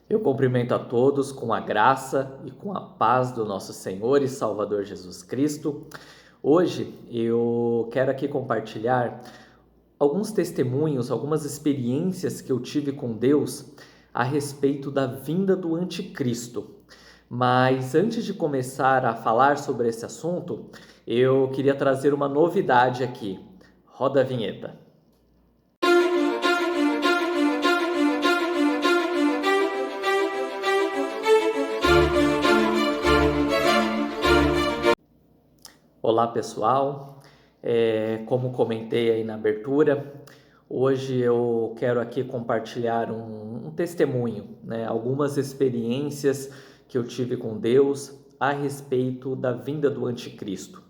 Eu cumprimento a todos com a graça e com a paz do nosso Senhor e Salvador Jesus Cristo. Hoje eu quero aqui compartilhar alguns testemunhos, algumas experiências que eu tive com Deus a respeito da vinda do Anticristo. Mas antes de começar a falar sobre esse assunto, eu queria trazer uma novidade aqui. Roda a vinheta. Olá pessoal, como comentei aí na abertura, hoje eu quero aqui compartilhar um testemunho, né? Algumas experiências que eu tive com Deus a respeito da vinda do Anticristo.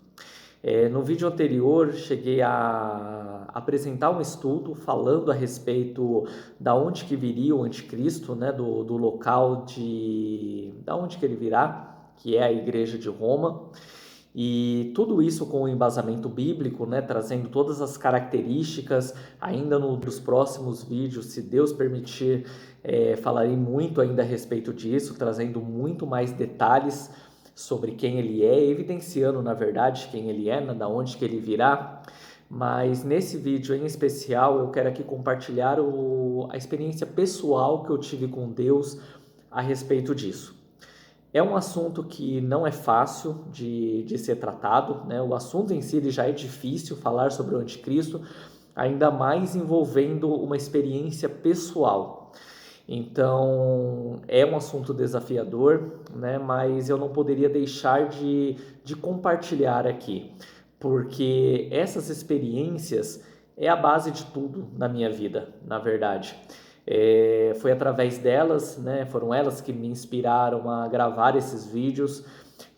No vídeo anterior cheguei a apresentar um estudo falando a respeito da onde que viria o Anticristo, né? Do local da onde que ele virá, que é a Igreja de Roma. E tudo isso com o embasamento bíblico, né, trazendo todas as características. Ainda nos próximos vídeos, se Deus permitir, falarei muito ainda a respeito disso, trazendo muito mais detalhes sobre quem ele é, evidenciando, na verdade, quem ele é, né, da onde que ele virá. Mas nesse vídeo em especial, eu quero aqui compartilhar a experiência pessoal que eu tive com Deus a respeito disso. É um assunto que não é fácil de ser tratado, né? O assunto em si ele já é difícil falar sobre o anticristo, ainda mais envolvendo uma experiência pessoal. Então, é um assunto desafiador, né? Mas eu não poderia deixar de compartilhar aqui, porque essas experiências é a base de tudo na minha vida, na verdade. Foi através delas, né? Foram elas que me inspiraram a gravar esses vídeos.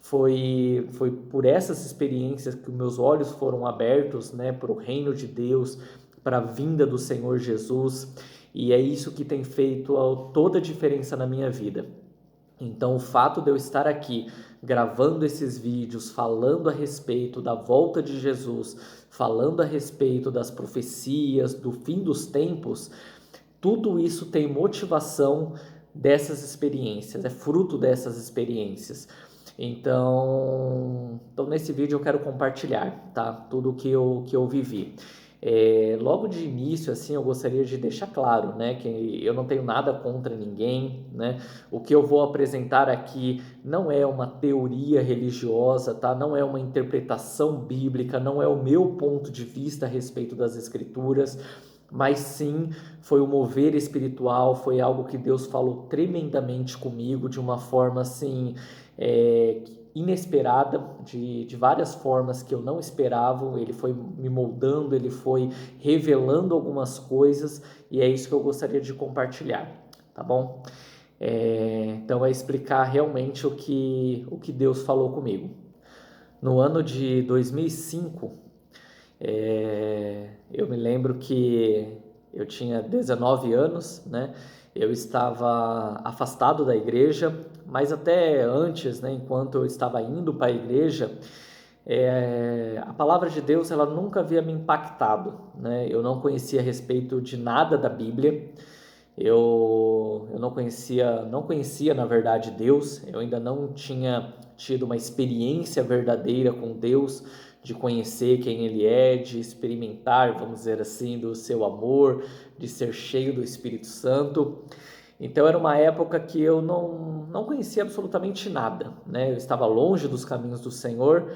Foi por essas experiências que meus olhos foram abertos, né, para o reino de Deus, para a vinda do Senhor Jesus. E é isso que tem feito toda a diferença na minha vida. Então, o fato de eu estar aqui gravando esses vídeos, falando a respeito da volta de Jesus, falando a respeito das profecias, do fim dos tempos, tudo isso tem motivação dessas experiências, é fruto dessas experiências. Então nesse vídeo eu quero compartilhar, tá? Tudo que eu vivi. Logo de início, assim, eu gostaria de deixar claro, né, que eu não tenho nada contra ninguém, né? O que eu vou apresentar aqui não é uma teoria religiosa, tá? Não é uma interpretação bíblica, não é o meu ponto de vista a respeito das Escrituras, mas sim foi um mover espiritual, foi algo que Deus falou tremendamente comigo de uma forma assim inesperada, de várias formas que eu não esperava. Ele foi me moldando, ele foi revelando algumas coisas e é isso que eu gostaria de compartilhar, tá bom? Então é explicar realmente o que Deus falou comigo. No ano de 2005, eu me lembro que eu tinha 19 anos, né? Eu estava afastado da igreja, mas até antes, né, enquanto eu estava indo para a igreja, a palavra de Deus ela nunca havia me impactado, né? Eu não conhecia a respeito de nada da Bíblia. Eu não conhecia na verdade Deus. Eu ainda não tinha tido uma experiência verdadeira com Deus, de conhecer quem Ele é, de experimentar, vamos dizer assim, do seu amor, de ser cheio do Espírito Santo. Então era uma época que eu não conhecia absolutamente nada, né? Eu estava longe dos caminhos do Senhor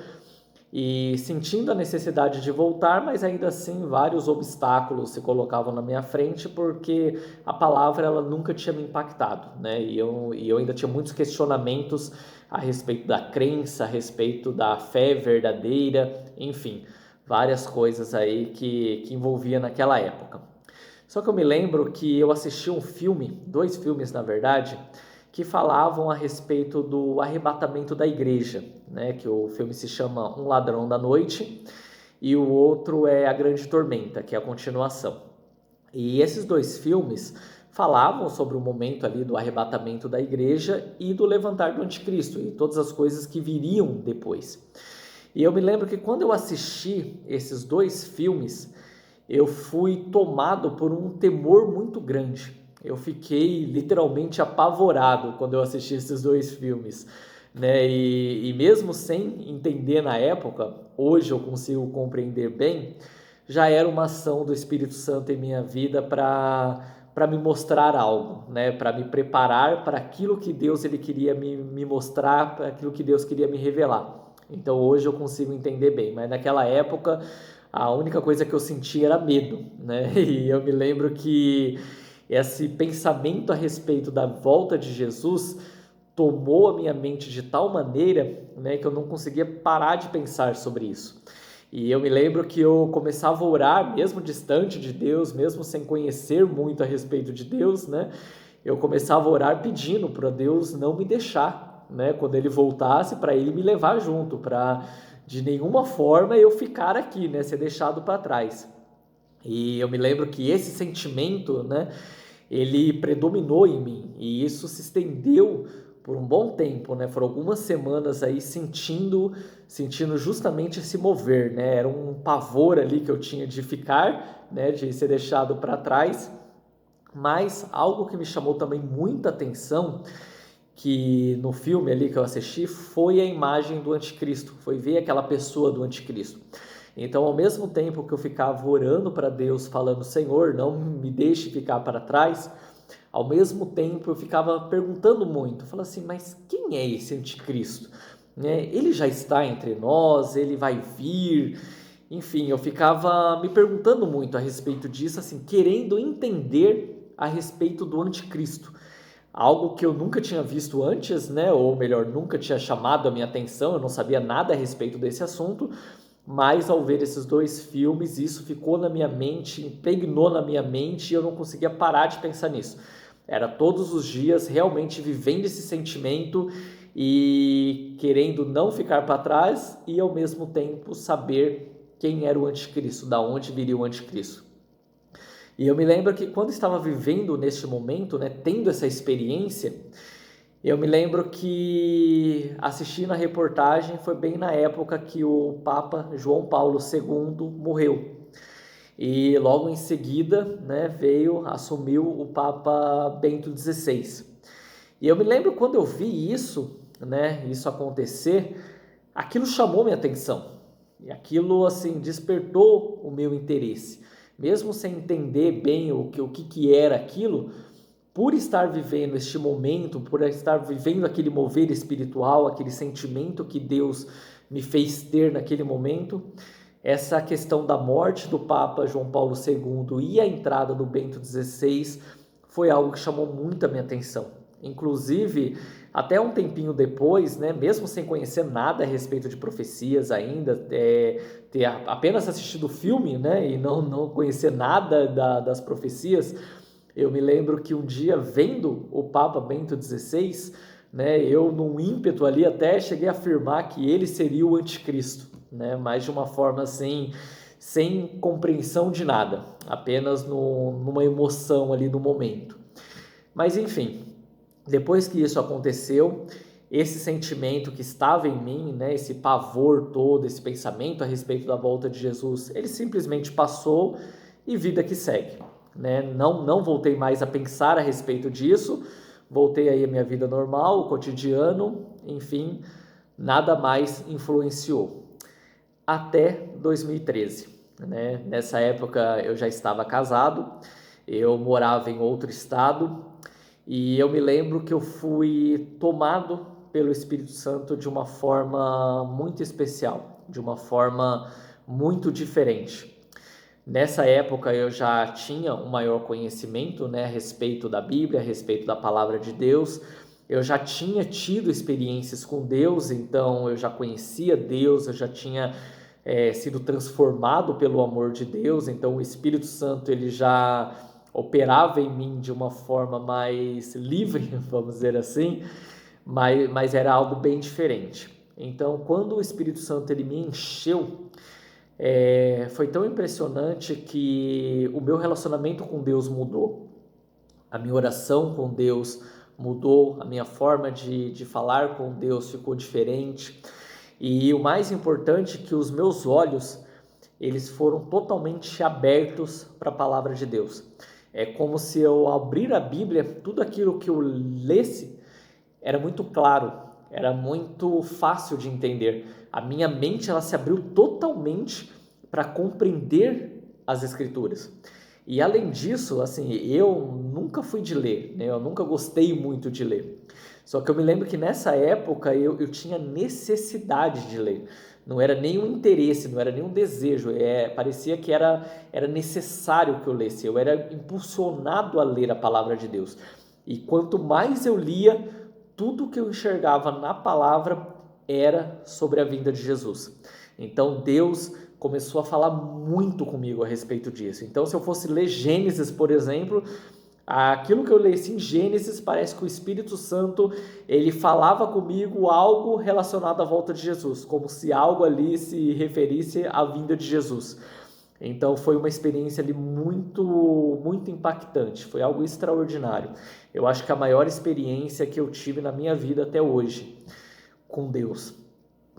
e sentindo a necessidade de voltar, mas ainda assim vários obstáculos se colocavam na minha frente porque a palavra ela nunca tinha me impactado, né? E eu ainda tinha muitos questionamentos a respeito da crença, a respeito da fé verdadeira, enfim, várias coisas aí que envolvia naquela época. Só que eu me lembro que eu assisti um filme, dois filmes na verdade, que falavam a respeito do arrebatamento da igreja, né? Que o filme se chama Um Ladrão da Noite e o outro é A Grande Tormenta, que é a continuação. E esses dois filmes falavam sobre o momento ali do arrebatamento da igreja e do levantar do anticristo e todas as coisas que viriam depois. E eu me lembro que quando eu assisti esses dois filmes, eu fui tomado por um temor muito grande. eu fiquei literalmente apavorado quando eu assisti esses dois filmes, né? E mesmo sem entender na época, hoje eu consigo compreender bem, já era uma ação do Espírito Santo em minha vida para me mostrar algo, né? Para me preparar para aquilo que Deus ele queria me mostrar, para aquilo que Deus queria me revelar. Então hoje eu consigo entender bem, mas naquela época a única coisa que eu sentia era medo, né? E eu me lembro que esse pensamento a respeito da volta de Jesus tomou a minha mente de tal maneira, né, que eu não conseguia parar de pensar sobre isso. E eu me lembro que eu começava a orar, mesmo distante de Deus, mesmo sem conhecer muito a respeito de Deus, né? Eu começava a orar pedindo para Deus não me deixar, né? Quando Ele voltasse, para Ele me levar junto, para de nenhuma forma eu ficar aqui, né? Ser deixado para trás. E eu me lembro que esse sentimento, né? Ele predominou em mim e isso se estendeu por um bom tempo, né? Foram algumas semanas aí sentindo justamente esse mover, né? Era um pavor ali que eu tinha de ficar, né? De ser deixado para trás. Mas algo que me chamou também muita atenção, que no filme ali que eu assisti, foi a imagem do anticristo, foi ver aquela pessoa do anticristo. Então, ao mesmo tempo que eu ficava orando para Deus, falando, Senhor, não me deixe ficar para trás, ao mesmo tempo eu ficava perguntando muito, falando assim, mas quem é esse anticristo? Né? Ele já está entre nós, ele vai vir, enfim, eu ficava me perguntando muito a respeito disso, assim, querendo entender a respeito do anticristo. Algo que eu nunca tinha visto antes, né? Ou melhor, nunca tinha chamado a minha atenção, eu não sabia nada a respeito desse assunto, mas ao ver esses dois filmes, isso ficou na minha mente, impregnou na minha mente e eu não conseguia parar de pensar nisso. Era todos os dias realmente vivendo esse sentimento e querendo não ficar para trás e ao mesmo tempo saber quem era o anticristo, da onde viria o anticristo. E eu me lembro que quando estava vivendo neste momento, né, tendo essa experiência, eu me lembro que assistindo a reportagem foi bem na época que o Papa João Paulo II morreu. E logo em seguida, né, assumiu o Papa Bento XVI. E eu me lembro quando eu vi isso, né, isso acontecer, aquilo chamou minha atenção. E aquilo assim despertou o meu interesse. Mesmo sem entender bem o que era aquilo, por estar vivendo este momento, por estar vivendo aquele mover espiritual, aquele sentimento que Deus me fez ter naquele momento, essa questão da morte do Papa João Paulo II e a entrada do Bento XVI foi algo que chamou muito a minha atenção. Inclusive, até um tempinho depois, né, mesmo sem conhecer nada a respeito de profecias ainda, ter apenas assistido o filme, né, e não conhecer nada das profecias, eu me lembro que um dia, vendo o Papa Bento XVI, né, eu num ímpeto ali até cheguei a afirmar que ele seria o anticristo, né, mas de uma forma assim, sem compreensão de nada, apenas numa emoção ali no momento. Mas enfim, depois que isso aconteceu, esse sentimento que estava em mim, né, esse pavor todo, esse pensamento a respeito da volta de Jesus, ele simplesmente passou e vida que segue. Né? Não voltei mais a pensar a respeito disso, voltei aí a minha vida normal, o cotidiano, enfim, nada mais influenciou. Até 2013, né? Nessa época eu já estava casado, eu morava em outro estado e eu me lembro que eu fui tomado pelo Espírito Santo de uma forma muito especial, de uma forma muito diferente. Nessa época eu já tinha um maior conhecimento, né, a respeito da Bíblia, a respeito da palavra de Deus. Eu já tinha tido experiências com Deus, então eu já conhecia Deus, eu já tinha sido transformado pelo amor de Deus, então o Espírito Santo ele já operava em mim de uma forma mais livre, vamos dizer assim, mas era algo bem diferente. Então, quando o Espírito Santo ele me encheu, foi tão impressionante que o meu relacionamento com Deus mudou, a minha oração com Deus mudou, a minha forma de falar com Deus ficou diferente, e o mais importante é que os meus olhos eles foram totalmente abertos para a palavra de Deus. É como se eu abrir a Bíblia, tudo aquilo que eu lesse era muito claro, era muito fácil de entender. A minha mente ela se abriu totalmente para compreender as Escrituras. E além disso, assim, eu nunca fui de ler, né? Eu nunca gostei muito de ler. Só que eu me lembro que nessa época eu tinha necessidade de ler. Não era nenhum interesse, não era nenhum desejo. Parecia que era necessário que eu lesse. Eu era impulsionado a ler a palavra de Deus. E quanto mais eu lia, tudo que eu enxergava na palavra era sobre a vinda de Jesus. Então Deus começou a falar muito comigo a respeito disso. Então, se eu fosse ler Gênesis, por exemplo, aquilo que eu lesse em Gênesis, parece que o Espírito Santo ele falava comigo algo relacionado à volta de Jesus, como se algo ali se referisse à vinda de Jesus. Então foi uma experiência ali muito impactante, foi algo extraordinário. Eu acho que a maior experiência que eu tive na minha vida até hoje com Deus,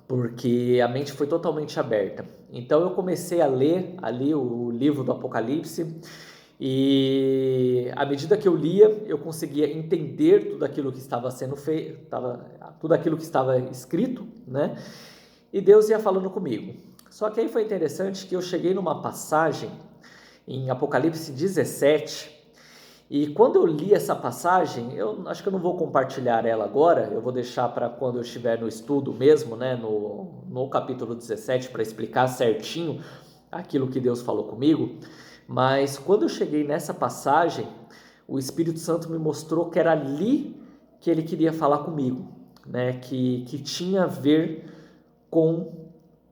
porque a mente foi totalmente aberta. Então eu comecei a ler ali o livro do Apocalipse e à medida que eu lia, eu conseguia entender tudo aquilo que estava sendo feito, tudo aquilo que estava escrito, né? E Deus ia falando comigo. Só que aí foi interessante que eu cheguei numa passagem em Apocalipse 17, e quando eu li essa passagem, eu acho que eu não vou compartilhar ela agora, eu vou deixar para quando eu estiver no estudo mesmo, né, no capítulo 17, para explicar certinho aquilo que Deus falou comigo. Mas quando eu cheguei nessa passagem, o Espírito Santo me mostrou que era ali que ele queria falar comigo, né, que tinha a ver com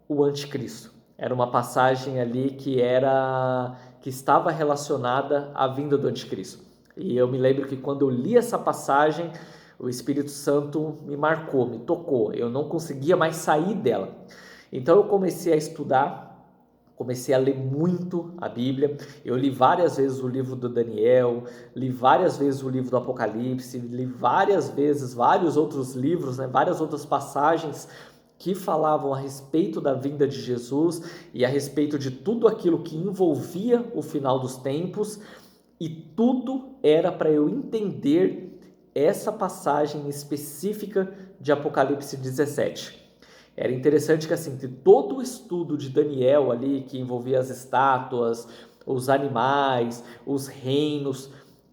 o anticristo. Era uma passagem ali que estava relacionada à vinda do anticristo. E eu me lembro que quando eu li essa passagem, o Espírito Santo me marcou, me tocou. Eu não conseguia mais sair dela. Então eu comecei a estudar, comecei a ler muito a Bíblia. Eu li várias vezes o livro do Daniel, li várias vezes o livro do Apocalipse, li várias vezes vários outros livros, né, várias outras passagens que falavam a respeito da vinda de Jesus e a respeito de tudo aquilo que envolvia o final dos tempos, e tudo era para eu entender essa passagem específica de Apocalipse 17. Era interessante que assim, de todo o estudo de Daniel ali, que envolvia as estátuas, os animais, os reinos,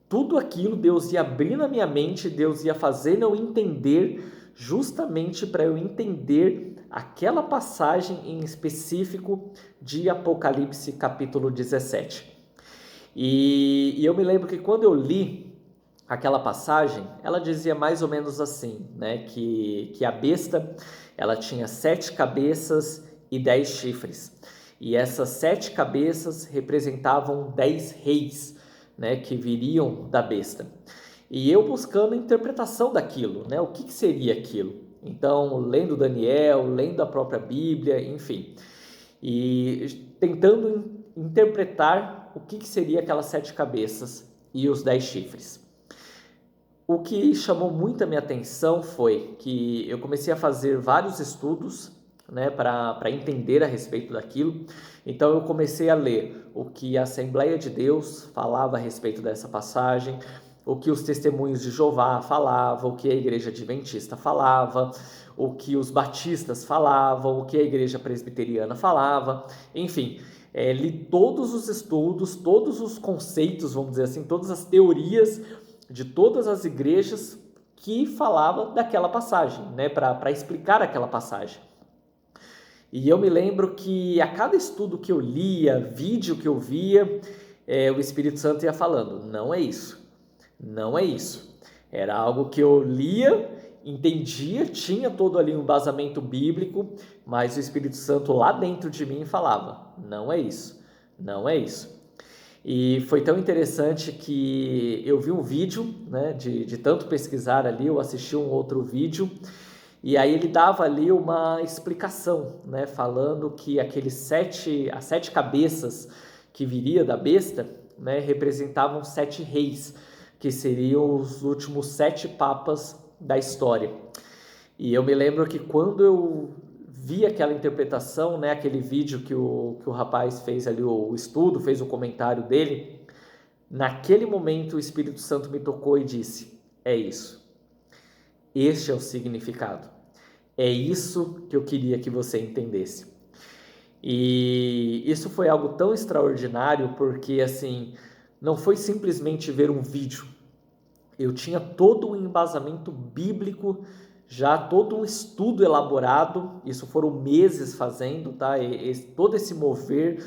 tudo aquilo Deus ia abrir na minha mente, Deus ia fazer eu entender, justamente para eu entender aquela passagem em específico de Apocalipse capítulo 17. E eu me lembro que quando eu li aquela passagem, ela dizia mais ou menos assim, né, que a besta ela tinha 7 cabeças e 10 chifres. E essas 7 cabeças representavam 10 reis, né, que viriam da besta. E eu buscando a interpretação daquilo, né, o que seria aquilo. Então, lendo Daniel, lendo a própria Bíblia, enfim, e tentando interpretar o que seria aquelas 7 cabeças e os 10 chifres. O que chamou muito a minha atenção foi que eu comecei a fazer vários estudos, né, para entender a respeito daquilo. Então eu comecei a ler o que a Assembleia de Deus falava a respeito dessa passagem, o que os testemunhos de Jeová falavam, o que a Igreja Adventista falava, o que os batistas falavam, o que a Igreja Presbiteriana falava, enfim, li todos os estudos, todos os conceitos, vamos dizer assim, todas as teorias de todas as igrejas que falava daquela passagem, né, para explicar aquela passagem. E eu me lembro que a cada estudo que eu lia, vídeo que eu via, o Espírito Santo ia falando, não é isso, não é isso. Era algo que eu lia, entendia, tinha todo ali um embasamento bíblico, mas o Espírito Santo lá dentro de mim falava, não é isso, não é isso. E foi tão interessante que eu vi um vídeo, né, de tanto pesquisar ali, eu assisti um outro vídeo, e aí ele dava ali uma explicação, né, falando que as 7 cabeças que viria da besta, né, representavam 7 reis, que seriam os últimos 7 papas da história. E eu me lembro que quando eu vi aquela interpretação, aquele vídeo que o rapaz fez ali o estudo, fez o comentário dele, naquele momento o Espírito Santo me tocou e disse: é isso. Este é o significado. É isso que eu queria que você entendesse. E isso foi algo tão extraordinário porque, assim, não foi simplesmente ver um vídeo. Eu tinha todo um embasamento bíblico, já todo um estudo elaborado. Isso foram meses fazendo, tá? Todo esse mover,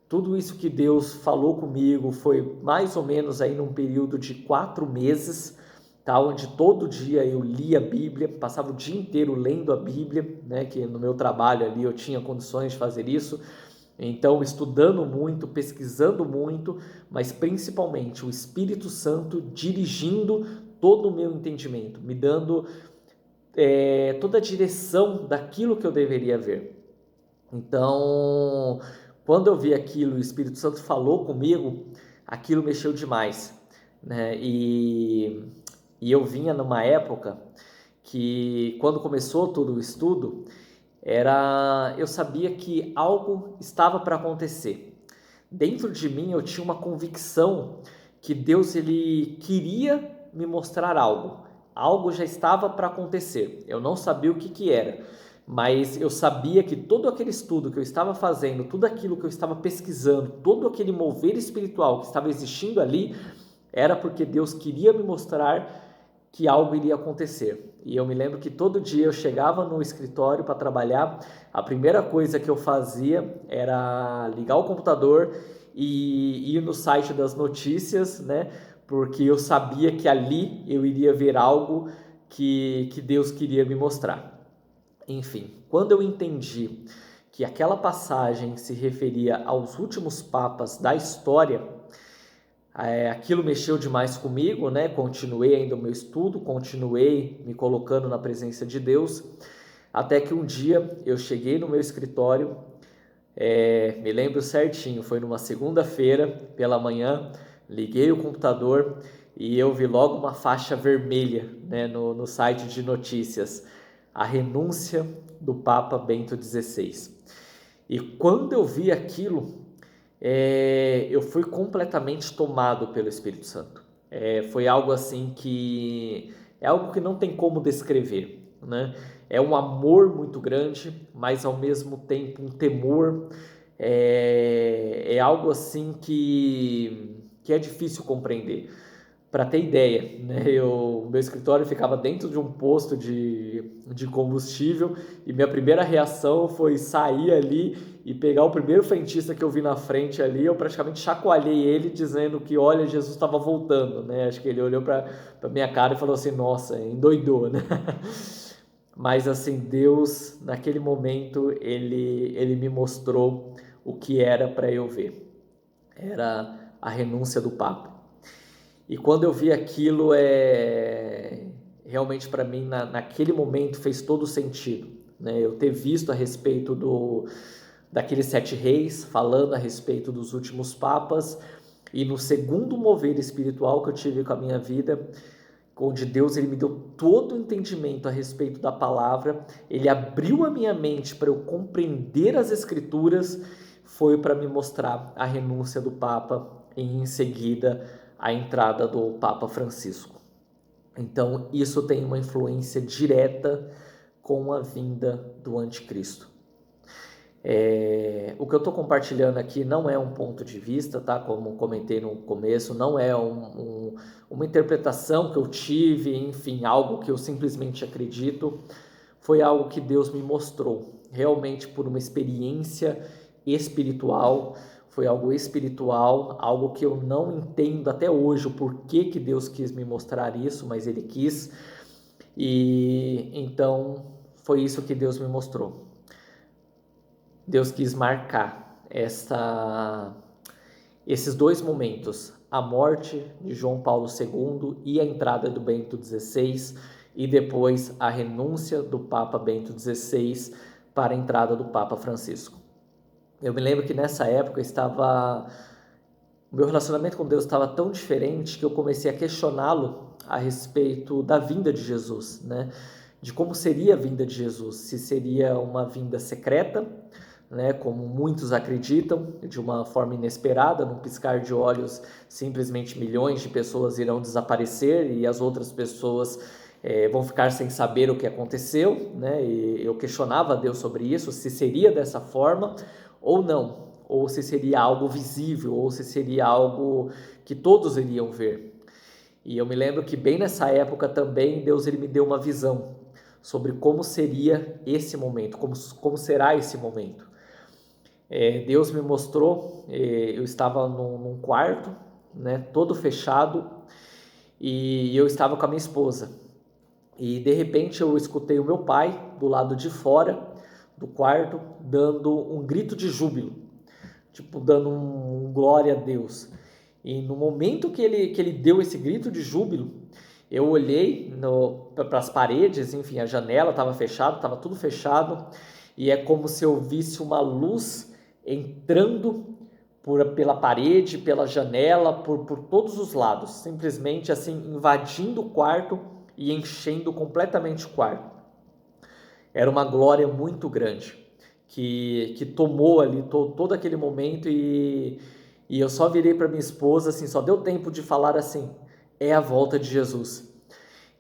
tudo isso que Deus falou comigo foi mais ou menos aí num período de 4 meses, tá? Onde todo dia eu lia a Bíblia, passava o dia inteiro lendo a Bíblia, né? Que no meu trabalho ali eu tinha condições de fazer isso. Então, estudando muito, pesquisando muito, mas principalmente o Espírito Santo dirigindo todo o meu entendimento, me dando toda a direção daquilo que eu deveria ver. Então, quando eu vi aquilo, o Espírito Santo falou comigo, aquilo mexeu demais, né? E eu vinha numa época que, quando começou todo o estudo, eu sabia que algo estava para acontecer. Dentro de mim eu tinha uma convicção que Deus ele queria me mostrar algo. Algo já estava para acontecer. Eu não sabia o que era, mas eu sabia que todo aquele estudo que eu estava fazendo, tudo aquilo que eu estava pesquisando, todo aquele mover espiritual que estava existindo ali, era porque Deus queria me mostrar que algo iria acontecer. E eu me lembro que todo dia eu chegava no escritório para trabalhar, a primeira coisa que eu fazia era ligar o computador e ir no site das notícias, né? Porque eu sabia que ali eu iria ver algo que Deus queria me mostrar. Enfim, quando eu entendi que aquela passagem se referia aos últimos papas da história, aquilo mexeu demais comigo, né? Continuei ainda o meu estudo, continuei me colocando na presença de Deus, até que um dia eu cheguei no meu escritório, me lembro certinho, foi numa segunda-feira pela manhã, liguei o computador e eu vi logo uma faixa vermelha, né, no site de notícias, a renúncia do Papa Bento XVI. E quando eu vi aquilo, eu fui completamente tomado pelo Espírito Santo. Foi algo assim que é algo que não tem como descrever, né? É um amor muito grande, mas ao mesmo tempo um temor. É algo assim que é difícil compreender. Para ter ideia, né? Meu escritório ficava dentro de um posto de combustível e minha primeira reação foi sair ali e pegar o primeiro frentista que eu vi na frente ali. Eu praticamente chacoalhei ele dizendo que, olha, Jesus estava voltando, né? Acho que ele olhou para minha cara e falou assim, nossa, endoidou, né? Mas assim, Deus, naquele momento, ele me mostrou o que era para eu ver. Era a renúncia do Papa. E quando eu vi aquilo, realmente para mim, naquele momento, fez todo sentido, né? Eu ter visto a respeito daqueles 7 reis, falando a respeito dos últimos papas, e no segundo mover espiritual que eu tive com a minha vida, onde Deus ele me deu todo o entendimento a respeito da palavra, ele abriu a minha mente para eu compreender as escrituras, foi para me mostrar a renúncia do Papa e em seguida a entrada do Papa Francisco. Então, isso tem uma influência direta com a vinda do anticristo. O que eu estou compartilhando aqui não é um ponto de vista, tá? Como comentei no começo, não é uma interpretação que eu tive, enfim, algo que eu simplesmente acredito. Foi algo que Deus me mostrou, realmente por uma experiência espiritual. Foi algo espiritual, algo que eu não entendo até hoje o porquê que Deus quis me mostrar isso, mas Ele quis. E então foi isso que Deus me mostrou. Deus quis marcar esses 2 momentos, a morte de João Paulo II e a entrada do Bento XVI, e depois a renúncia do Papa Bento XVI para a entrada do Papa Francisco. Eu me lembro que nessa época o meu relacionamento com Deus estava tão diferente que eu comecei a questioná-lo a respeito da vinda de Jesus, né? De como seria a vinda de Jesus, se seria uma vinda secreta, né, como muitos acreditam, de uma forma inesperada, num piscar de olhos, simplesmente milhões de pessoas irão desaparecer e as outras pessoas vão ficar sem saber o que aconteceu, né? E eu questionava a Deus sobre isso, se seria dessa forma ou não, ou se seria algo visível, ou se seria algo que todos iriam ver. E eu me lembro que bem nessa época também Deus ele me deu uma visão sobre como seria esse momento, como será esse momento. Deus me mostrou, eu estava num quarto, né, todo fechado, e eu estava com a minha esposa. E de repente eu escutei o meu pai do lado de fora do quarto dando um grito de júbilo, tipo dando um glória a Deus. E no momento que ele deu esse grito de júbilo, eu olhei para as paredes, enfim, a janela estava fechada, estava tudo fechado, e é como se eu visse uma luz entrando pela parede, pela janela, por todos os lados, simplesmente assim invadindo o quarto e enchendo completamente o quarto. Era uma glória muito grande que tomou ali todo aquele momento e eu só virei para minha esposa, assim, só deu tempo de falar assim, é a volta de Jesus.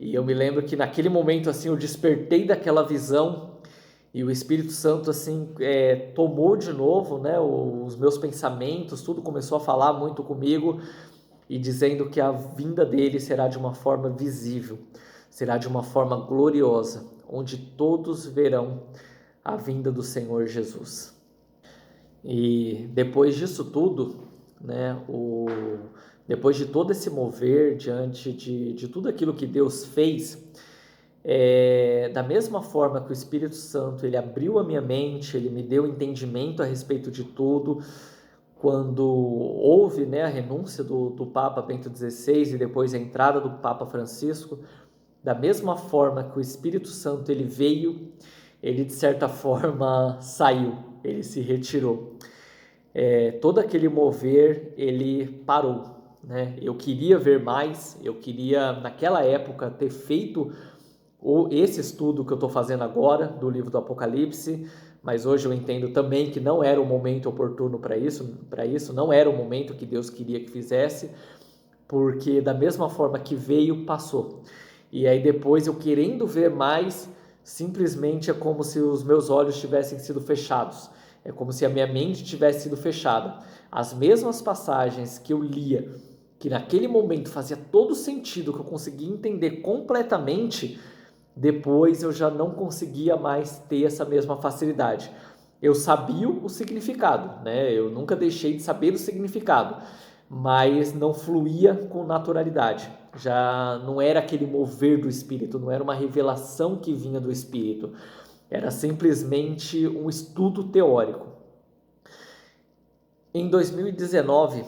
E eu me lembro que naquele momento, assim, eu despertei daquela visão e o Espírito Santo, assim, tomou de novo, né, os meus pensamentos, tudo começou a falar muito comigo e dizendo que a vinda dele será de uma forma visível, será de uma forma gloriosa, onde todos verão a vinda do Senhor Jesus. E depois disso tudo, né, depois de todo esse mover diante de tudo aquilo que Deus fez, da mesma forma que o Espírito Santo ele abriu a minha mente, ele me deu entendimento a respeito de tudo, quando houve, né, a renúncia do Papa Bento XVI e depois a entrada do Papa Francisco, da mesma forma que o Espírito Santo ele veio, ele de certa forma saiu, ele se retirou. Todo aquele mover ele parou, né? Eu queria ver mais, eu queria naquela época ter feito esse estudo que eu estou fazendo agora do livro do Apocalipse, mas hoje eu entendo também que não era o momento oportuno para isso não era o momento que Deus queria que fizesse, porque da mesma forma que veio, passou. E aí depois eu querendo ver mais, simplesmente é como se os meus olhos tivessem sido fechados. É como se a minha mente tivesse sido fechada. As mesmas passagens que eu lia, que naquele momento fazia todo sentido, que eu conseguia entender completamente, depois eu já não conseguia mais ter essa mesma facilidade. Eu sabia o significado, né? Eu nunca deixei de saber o significado, mas não fluía com naturalidade. Já não era aquele mover do Espírito, não era uma revelação que vinha do Espírito. Era simplesmente um estudo teórico. Em 2019,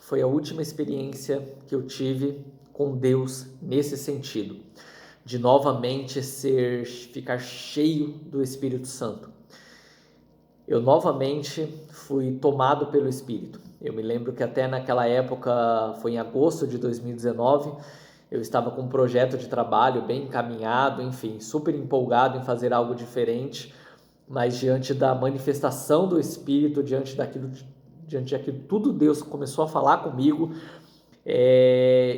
foi a última experiência que eu tive com Deus nesse sentido, de novamente ficar cheio do Espírito Santo. Eu novamente fui tomado pelo Espírito. Eu me lembro que até naquela época, foi em agosto de 2019, eu estava com um projeto de trabalho bem encaminhado, enfim, super empolgado em fazer algo diferente, mas diante da manifestação do Espírito, diante daquilo tudo Deus começou a falar comigo,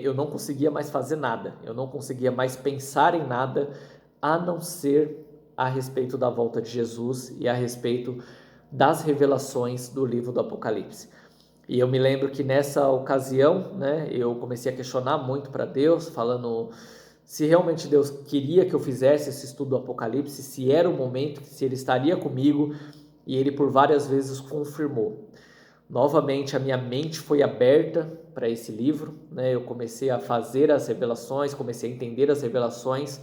eu não conseguia mais fazer nada, eu não conseguia mais pensar em nada a não ser a respeito da volta de Jesus e a respeito das revelações do livro do Apocalipse. E eu me lembro que nessa ocasião, né, eu comecei a questionar muito para Deus, falando se realmente Deus queria que eu fizesse esse estudo do Apocalipse, se era o momento, se Ele estaria comigo, e Ele por várias vezes confirmou. Novamente a minha mente foi aberta para esse livro, né? Eu comecei a fazer as revelações, comecei a entender as revelações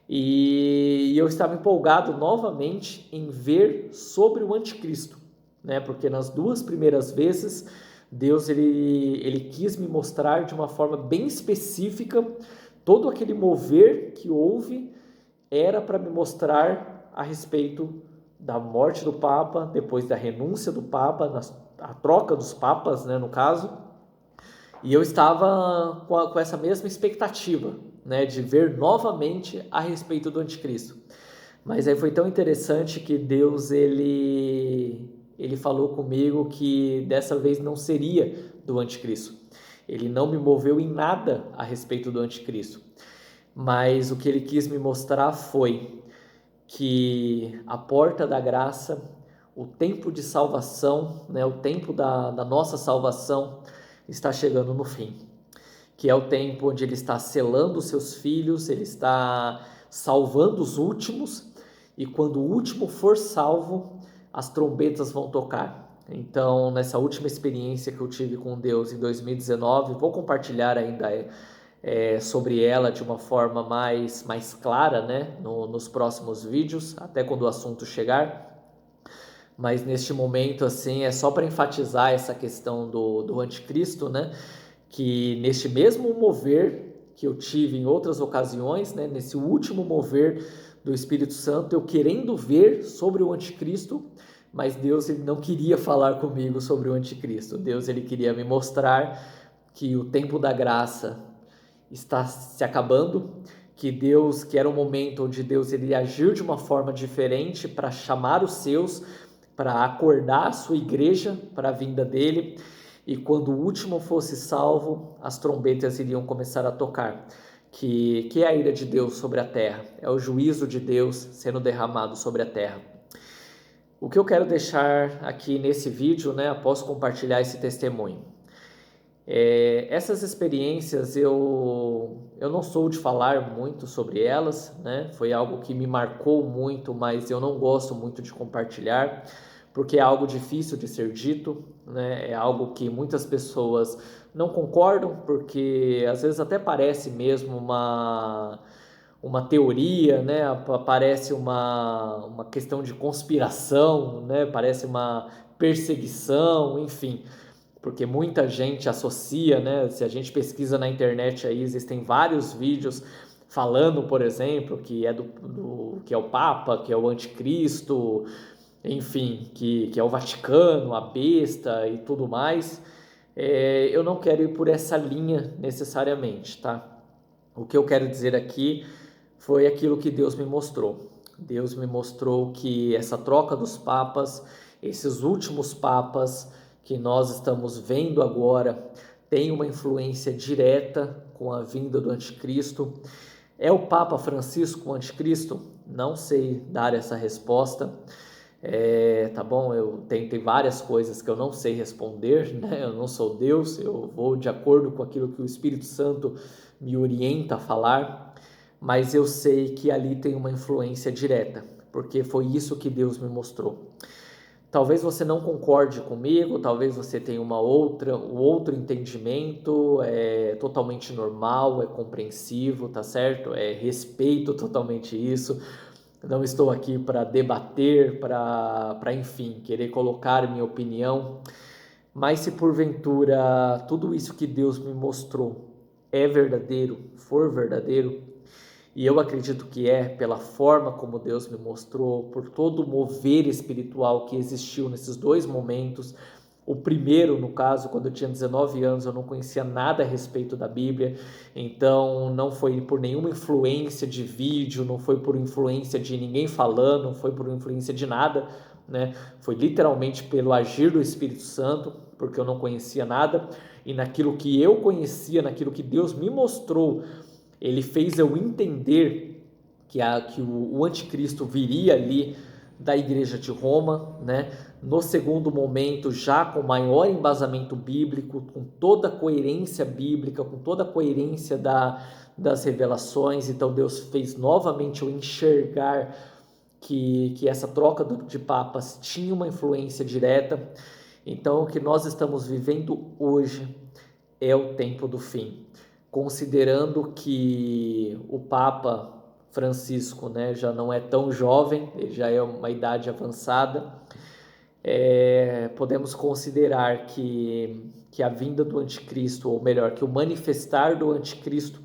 e eu estava empolgado novamente em ver sobre o anticristo, né? Porque nas duas primeiras vezes Deus ele quis me mostrar de uma forma bem específica todo aquele mover que houve era para me mostrar a respeito da morte do Papa, depois da renúncia do Papa, a troca dos papas, né, no caso, e eu estava com essa mesma expectativa, né, de ver novamente a respeito do anticristo. Mas aí foi tão interessante que Deus, ele falou comigo que dessa vez não seria do anticristo. Ele não me moveu em nada a respeito do anticristo. Mas o que ele quis me mostrar foi que a porta da graça, o tempo de salvação, né, o tempo da nossa salvação está chegando no fim. Que é o tempo onde ele está selando os seus filhos, ele está salvando os últimos, e quando o último for salvo, as trombetas vão tocar. Então, nessa última experiência que eu tive com Deus em 2019, vou compartilhar ainda sobre ela de uma forma mais clara, né, nos próximos vídeos, até quando o assunto chegar. Mas neste momento, assim, é só para enfatizar essa questão do anticristo, né, que neste mesmo mover que eu tive em outras ocasiões, né, nesse último mover do Espírito Santo, eu querendo ver sobre o anticristo, mas Deus ele não queria falar comigo sobre o anticristo. Deus ele queria me mostrar que o tempo da graça está se acabando, que era um momento onde Deus ele agiu de uma forma diferente para chamar os seus, para acordar a sua igreja para a vinda dele, e quando o último fosse salvo, as trombetas iriam começar a tocar, que é a ira de Deus sobre a terra, é o juízo de Deus sendo derramado sobre a terra. O que eu quero deixar aqui nesse vídeo, né, após compartilhar esse testemunho, essas experiências eu não sou de falar muito sobre elas, né? Foi algo que me marcou muito, mas eu não gosto muito de compartilhar, porque é algo difícil de ser dito, né? É algo que muitas pessoas não concordam, porque às vezes até parece mesmo uma teoria, né? Parece uma questão de conspiração, né? Parece uma perseguição, enfim, porque muita gente associa, né? Se a gente pesquisa na internet aí, existem vários vídeos falando, por exemplo, que é que é o Papa, que é o Anticristo, enfim, que é o Vaticano, a besta e tudo mais. Eu não quero ir por essa linha necessariamente, tá? O que eu quero dizer aqui foi aquilo que Deus me mostrou. Deus me mostrou que essa troca dos papas, esses últimos papas que nós estamos vendo agora, tem uma influência direta com a vinda do anticristo. É o Papa Francisco o anticristo? Não sei dar essa resposta. Tá bom? Tem várias coisas que eu não sei responder, né? Eu não sou Deus, eu vou de acordo com aquilo que o Espírito Santo me orienta a falar, mas eu sei que ali tem uma influência direta, porque foi isso que Deus me mostrou. Talvez você não concorde comigo, talvez você tenha um outro entendimento, é totalmente normal, é compreensivo, tá certo? Respeito totalmente isso. Não estou aqui para debater, enfim, querer colocar minha opinião. Mas se porventura tudo isso que Deus me mostrou é verdadeiro, for verdadeiro, e eu acredito que pela forma como Deus me mostrou, por todo o mover espiritual que existiu nesses dois momentos. O primeiro, no caso, quando eu tinha 19 anos, eu não conhecia nada a respeito da Bíblia, então não foi por nenhuma influência de vídeo, não foi por influência de ninguém falando, não foi por influência de nada, né? Foi literalmente pelo agir do Espírito Santo, porque eu não conhecia nada, e naquilo que eu conhecia, naquilo que Deus me mostrou, ele fez eu entender que o anticristo viria ali da igreja de Roma, né? No segundo momento, já com maior embasamento bíblico, com toda a coerência bíblica, com toda a coerência das revelações. Então Deus fez novamente eu enxergar que essa troca de papas tinha uma influência direta. Então o que nós estamos vivendo hoje é o tempo do fim, considerando que o Papa Francisco, né, já não é tão jovem, ele já é uma idade avançada. Podemos considerar que a vinda do anticristo, ou melhor, que o manifestar do anticristo,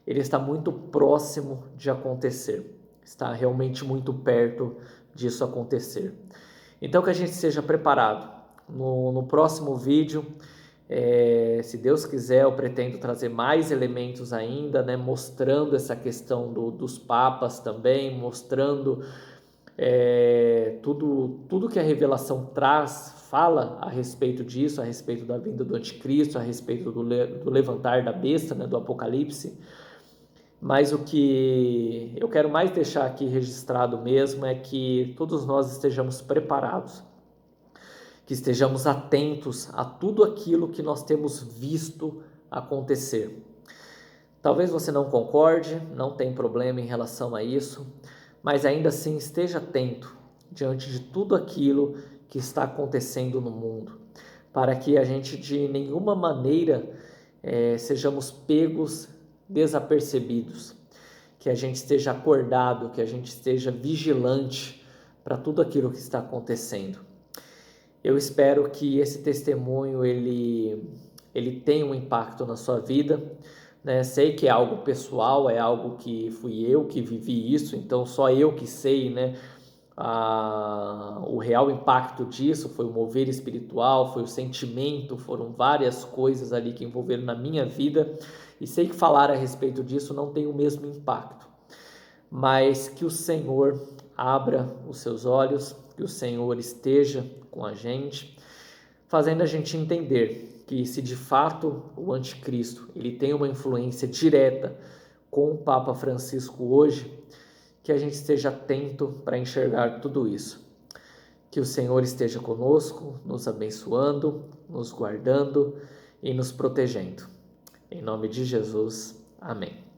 ele está muito próximo de acontecer, está realmente muito perto disso acontecer. Então que a gente seja preparado. No próximo vídeo Se Deus quiser, eu pretendo trazer mais elementos ainda, né, mostrando essa questão dos papas também, mostrando tudo que a revelação traz, fala a respeito disso, a respeito da vinda do anticristo, a respeito do levantar da besta, né, do Apocalipse. Mas o que eu quero mais deixar aqui registrado mesmo é que todos nós estejamos preparados, que estejamos atentos a tudo aquilo que nós temos visto acontecer. Talvez você não concorde, não tem problema em relação a isso, mas ainda assim esteja atento diante de tudo aquilo que está acontecendo no mundo, para que a gente de nenhuma maneira sejamos pegos desapercebidos, que a gente esteja acordado, que a gente esteja vigilante para tudo aquilo que está acontecendo. Eu espero que esse testemunho ele tenha um impacto na sua vida, né? Sei que é algo pessoal, é algo que fui eu que vivi isso, então só eu que sei, né? O real impacto disso foi o mover espiritual, foi o sentimento, foram várias coisas ali que envolveram na minha vida, e sei que falar a respeito disso não tem o mesmo impacto, mas que o Senhor abra os seus olhos, que o Senhor esteja com a gente, fazendo a gente entender que se de fato o anticristo ele tem uma influência direta com o Papa Francisco hoje, que a gente esteja atento para enxergar tudo isso. Que o Senhor esteja conosco, nos abençoando, nos guardando e nos protegendo. Em nome de Jesus, amém.